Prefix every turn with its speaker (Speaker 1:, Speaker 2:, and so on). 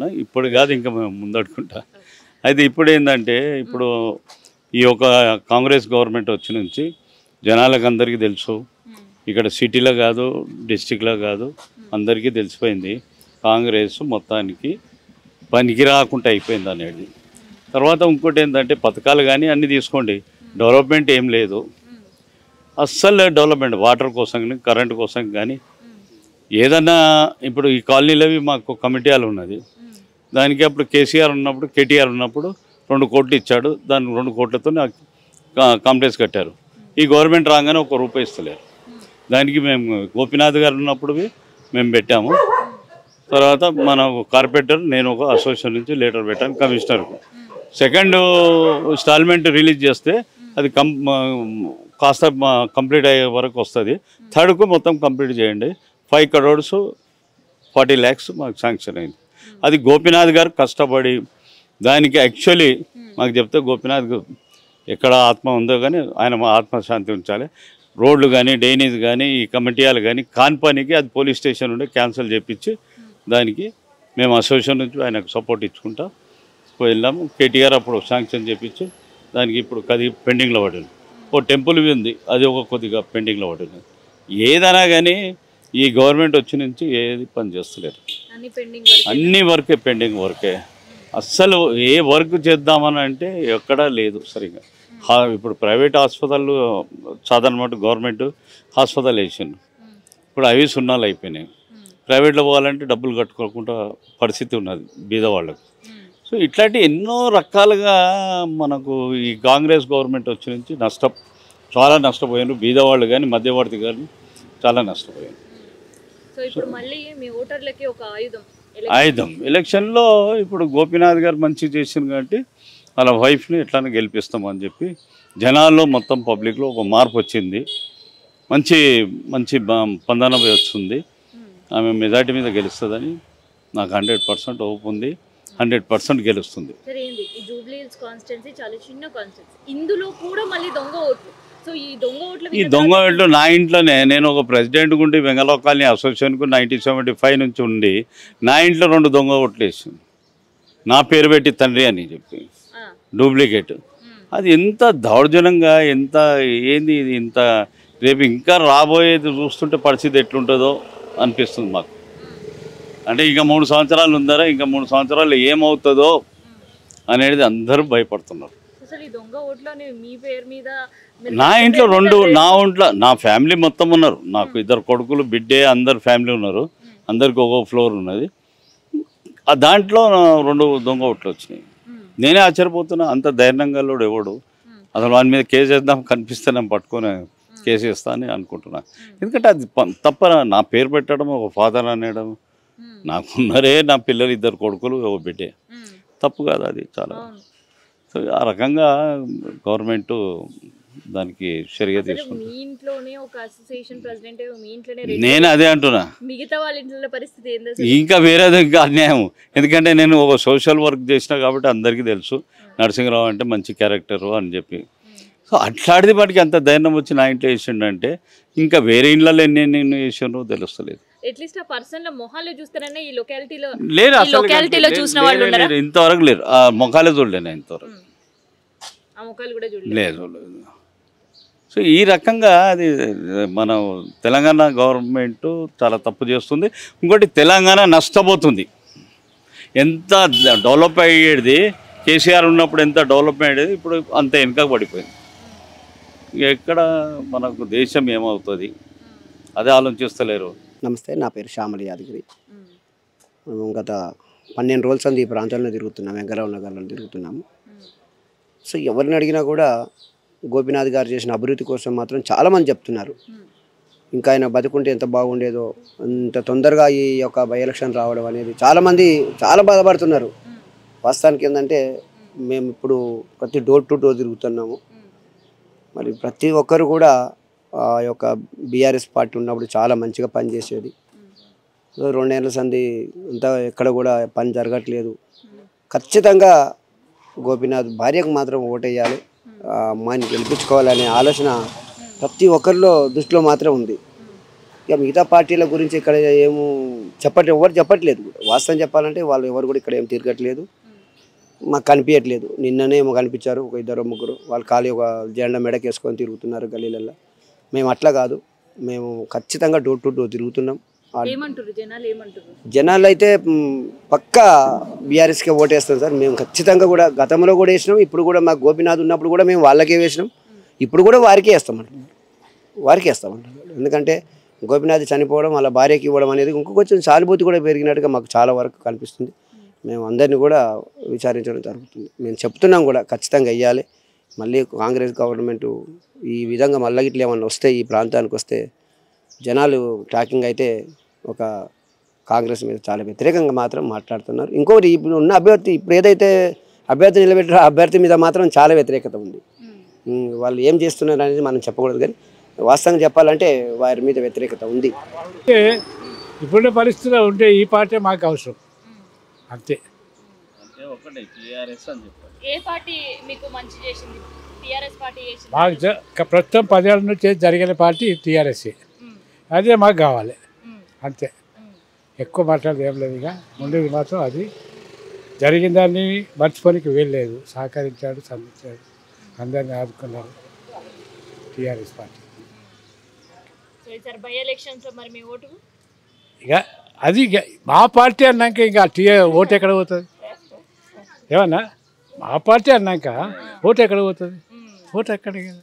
Speaker 1: చెప్తున్నా, ఇప్పుడు కాదు ఇంకా ముందడుకుంటా. అయితే ఇప్పుడు ఏంటంటే, ఇప్పుడు ఈ యొక్క కాంగ్రెస్ గవర్నమెంట్ వచ్చి నుంచి జనాలకు అందరికీ తెలుసు, ఇక్కడ సిటీలో కాదు డిస్టిక్లో కాదు అందరికీ తెలిసిపోయింది కాంగ్రెస్ మొత్తానికి పనికి రాకుండా అయిపోయింది అనేది. తర్వాత ఇంకోటి ఏంటంటే పథకాలు కానీ అన్నీ తీసుకోండి, డెవలప్మెంట్ ఏం లేదు అస్సలు. డెవలప్మెంట్ వాటర్ కోసం కానీ కరెంటు కోసం కానీ ఏదన్నా ఇప్పుడు ఈ కాలనీలవి మాకు కమిటీ హాల్ ఉన్నది, దానికి అప్పుడు కేసీఆర్ ఉన్నప్పుడు కేటీఆర్ ఉన్నప్పుడు 2 కోట్లు ఇచ్చాడు, దాన్ని 2 కోట్లతో కాంప్లెక్స్ కట్టారు. ఈ గవర్నమెంట్ రాగానే 1 రూపాయి ఇస్తలేరు. దానికి మేము గోపీనాథ్ గారు ఉన్నప్పుడు మేము పెట్టాము. తర్వాత మన కార్పొరేటర్ నేను ఒక అసోసియేషన్ నుంచి లెటర్ పెట్టాను కమిషనర్కు. సెకండ్ ఇన్స్టాల్మెంట్ రిలీజ్ చేస్తే అది కాస్త కంప్లీట్ అయ్యే వరకు వస్తుంది. థర్డ్కు మొత్తం కంప్లీట్ చేయండి. 5 crores 40 lakhs మాకు శాంక్షన్ అయింది. అది గోపీనాథ్ గారు కష్టపడి దానికి యాక్చువల్లీ మాకు చెప్తే గోపీనాథ్ ఎక్కడ ఆత్మ ఉందో కానీ ఆయన మా ఆత్మశాంతి ఉంచాలి. రోడ్లు కానీ డ్రైనేజ్ కానీ ఈ కమిటీలు కానీ కాని పనికి అది పోలీస్ స్టేషన్ ఉండే క్యాన్సిల్ చేయించి దానికి మేము అసోసియేషన్ నుంచి ఆయనకు సపోర్ట్ ఇచ్చుకుంటా వెళ్ళాము. కేటీఆర్ అప్పుడు శాంక్షన్ చేయించి దానికి ఇప్పుడు అది పెండింగ్లో పడింది. ఓ టెంపుల్ ఉంది, అది ఒక కొద్దిగా పెండింగ్లో పడింది. ఏదైనా కానీ ఈ గవర్నమెంట్ వచ్చి నుంచి ఏది పని చేస్తలేరు, అన్ని వర్కే పెండింగ్ వర్కే. అస్సలు ఏ వర్క్ చేద్దామని అంటే ఎక్కడా లేదు సరిగా. ఇప్పుడు ప్రైవేట్ హాస్పిటల్ సాధారణ గవర్నమెంట్ హాస్పిటల్ వేసిండు, ఇప్పుడు అవి సున్నాలు అయిపోయినాయి. ప్రైవేట్లో పోవాలంటే డబ్బులు కట్టుకోకుండా పరిస్థితి ఉన్నది బీదవాళ్ళకు. సో ఇట్లాంటి ఎన్నో రకాలుగా మనకు ఈ కాంగ్రెస్ గవర్నమెంట్ వచ్చి నుంచి చాలా నష్టపోయారు బీదవాళ్ళు కానీ మధ్యవర్తి కానీ చాలా నష్టపోయారు.
Speaker 2: సో ఇప్పుడు మళ్ళీ మీ ఓటర్లకి ఒక
Speaker 1: ఆయుధం ఎలక్షన్లో ఇప్పుడు గోపీనాథ్ గారు మంచి చేసింది కాబట్టి వాళ్ళ వైఫ్ని ఎట్లానే గెలిపిస్తామని చెప్పి జనాల్లో మొత్తం పబ్లిక్లో ఒక మార్పు వచ్చింది. మంచి మంచి స్పందన వస్తుంది. ఆమె మెజార్టీ మీద గెలుస్తుందని నాకు 100% హోప్ ఉంది. 100% గెలుస్తుంది. ఈ దొంగ ఓట్లు నా ఇంట్లోనే నేను ఒక ప్రెసిడెంట్ ఉండి వెంగళ కాలనీ అసోసియేషన్కు 1975 నుంచి ఉండి నా ఇంట్లో 2 దొంగ ఓట్లు వేసింది. నా పేరు పెట్టి తండ్రి అని చెప్పి డూప్లికేట్. అది ఎంత దౌర్జన్యంగా ఎంత ఏంది ఇది ఇంత. రేపు ఇంకా రాబోయేది చూస్తుంటే పరిస్థితి ఎట్లుంటుందో అనిపిస్తుంది మాకు. అంటే ఇంకా 3 సంవత్సరాలు ఉందరా, ఇంకా 3 సంవత్సరాలు ఏమవుతుందో అనేది అందరూ భయపడుతున్నారు. నా ఇంట్లో 2 నా ఫ్యామిలీ మొత్తం ఉన్నారు. నాకు 2 కొడుకులు బిడ్డే అందరు ఫ్యామిలీ ఉన్నారు. అందరికి ఒక్కొక్క ఫ్లోర్ ఉన్నది. ఆ దాంట్లో 2 దొంగ ఓట్లు వచ్చినాయి. నేనే ఆశ్చర్యపోతున్నా, అంత ధైర్యంగా ఎవడు అసలు వాని మీద కేసు వేద్దాం కనిపిస్తే నేను పట్టుకొని కేసు వేస్తా అని అనుకుంటున్నా. ఎందుకంటే అది తప్ప నా పేరు పెట్టడం ఒక ఫాదర్ అనడం, నాకున్నారే నా పిల్లలు 2 కొడుకులు ఒక బిడ్డే, తప్పు కాదు అది చాలా. సో ఆ రకంగా గవర్నమెంట్ దానికి చర్య తీసుకుంది. నేను అదే అంటున్నా, ఇంకా వేరేది ఇంకా అన్యాయం. ఎందుకంటే నేను ఒక సోషల్ వర్క్ చేసినా కాబట్టి అందరికీ తెలుసు నరసింహరావు అంటే మంచి క్యారెక్టరు అని చెప్పి. సో అట్లాంటిది వాటికి అంత ధైర్యం వచ్చి నా ఇంట్లో వేసిండంటే ఇంకా వేరే ఇళ్ళలో ఎన్ని వేసానో తెలుస్తలేదు. లేదు ఇంతవరకు లేరు. ఆ మొఖాలే చూడలేను ఇంతవరకు, లేదు. సో ఈ రకంగా అది మన తెలంగాణ గవర్నమెంట్ చాలా తప్పు చేస్తుంది. ఇంకోటి తెలంగాణ నష్టపోతుంది. ఎంత డెవలప్ అయ్యేది కేసీఆర్ ఉన్నప్పుడు ఎంత డెవలప్మెంట్ అయ్యేది ఇప్పుడు అంత వెనుక పడిపోయింది. ఎక్కడ మనకు దేశం ఏమవుతుంది అదే ఆలోచిస్తలేరు.
Speaker 3: నమస్తే, నా పేరు శ్యామల యాదగిరి. మేము గత 12 రోజుల ఈ ప్రాంతంలో తిరుగుతున్నాం, వెంకటరావు నగర్లో తిరుగుతున్నాము. సో ఎవరిని అడిగినా కూడా గోపీనాథ్ గారు చేసిన అభివృద్ధి కోసం మాత్రం చాలామంది చెప్తున్నారు. ఇంకా ఆయన బతుకుంటే ఎంత బాగుండేదో, అంత తొందరగా ఈ యొక్క బై ఎలక్షన్ రావడం అనేది చాలామంది చాలా బాధపడుతున్నారు. వాస్తవానికి ఏంటంటే మేము ఇప్పుడు ప్రతి డోర్ టు డోర్ తిరుగుతున్నాము. మరి ప్రతి ఒక్కరు కూడా ఆ యొక్క బీఆర్ఎస్ పార్టీ ఉన్నప్పుడు చాలా మంచిగా పనిచేసేది. 2 ఏళ్ళ సంది అంతా ఎక్కడ కూడా పని జరగట్లేదు. ఖచ్చితంగా గోపీనాథ్ భార్యకు మాత్రం ఓటేయాలి, అమ్మాయిని గెలిపించుకోవాలనే ఆలోచన ప్రతి ఒక్కరిలో దృష్టిలో మాత్రం ఉంది. ఇక మిగతా పార్టీల గురించి ఇక్కడ ఏమో ఎవరు చెప్పట్లేదు కూడా. వాస్తవం చెప్పాలంటే వాళ్ళు ఎవరు కూడా ఇక్కడ ఏం తిరగట్లేదు, మాకు కనిపించట్లేదు. నిన్ననే ఏమో కనిపించారు ఒక 2-3, వాళ్ళు ఖాళీ ఒక జెండా మెడకేసుకొని తిరుగుతున్నారు గల్లీలలో. మేము అట్లా కాదు, మేము ఖచ్చితంగా డోర్ టు డోర్ తిరుగుతున్నాం.
Speaker 2: ఏమంటారు జనాలు, ఏమంటారు
Speaker 3: జనాలు అయితే పక్కా బీఆర్ఎస్కే ఓటేస్తాం సార్. మేము ఖచ్చితంగా కూడా గతంలో కూడా వేసినాం, ఇప్పుడు కూడా మాకు గోపీనాథ్ ఉన్నప్పుడు కూడా మేము వాళ్ళకే వేసినాం, ఇప్పుడు కూడా వారికే వేస్తామంటున్నారు, వారికే వేస్తామంటున్నారు. ఎందుకంటే గోపీనాథ్ చనిపోవడం వాళ్ళ భార్యకి ఇవ్వడం అనేది ఇంకొంచెం సానుభూతి కూడా పెరిగినట్టుగా మాకు చాలా వరకు కనిపిస్తుంది. మేము అందరినీ కూడా విచారించడం జరుగుతుంది. మేము చెప్తున్నాం కూడా ఖచ్చితంగా వెయ్యాలి. మళ్ళీ కాంగ్రెస్ గవర్నమెంట్ ఈ విధంగా మళ్ళీ ఇట్లా ఏమన్నా వస్తే ఈ ప్రాంతానికి వస్తే జనాలు టాకింగ్ అయితే ఒక కాంగ్రెస్ మీద చాలా వ్యతిరేకంగా మాత్రం మాట్లాడుతున్నారు. ఇంకొకటి ఇప్పుడు ఉన్న అభ్యర్థి, ఇప్పుడు ఏదైతే అభ్యర్థి నిలబెట్టారో ఆ అభ్యర్థి మీద మాత్రం చాలా వ్యతిరేకత ఉంది. వాళ్ళు ఏం చేస్తున్నారు అనేది మనం చెప్పకూడదు, కానీ వాస్తవంగా చెప్పాలంటే వారి మీద వ్యతిరేకత ఉంది.
Speaker 4: ఇప్పుడున్న పరిస్థితిలో ఉంటే ఈ పార్టీ మాకు అవసరం అంతే.
Speaker 2: ఏ పార్టీ మీకు మంచి చేసింది? టిఆర్ఎస్ పార్టీ చేసింది.
Speaker 4: మాకు ప్రస్తుతం 10 ఏళ్ళ నుంచి జరిగిన పార్టీ టీఆర్ఎస్, అదే మాకు కావాలి అంతే. ఎక్కువ మాట్లాడేది ఏం లేదు. ఇక ఉండేది మాత్రం అది. జరిగిన దాన్ని మర్చిపోనికి వెళ్ళలేదు, సహకరించాడు, సంధించాడు, అందరినీ ఆదుకున్నారు టీఆర్ఎస్ పార్టీ.
Speaker 2: సో ఈసారి బై ఎలక్షన్స్లో మరి మీ ఓటు?
Speaker 4: ఇక అది మా పార్టీ అన్నాక ఇంకా ఓటు ఎక్కడ పోతుంది? ఏమన్నా మా పార్టీ అన్నాక ఓటు ఎక్కడ పోతుంది? ఓటు ఎక్కడ కదా.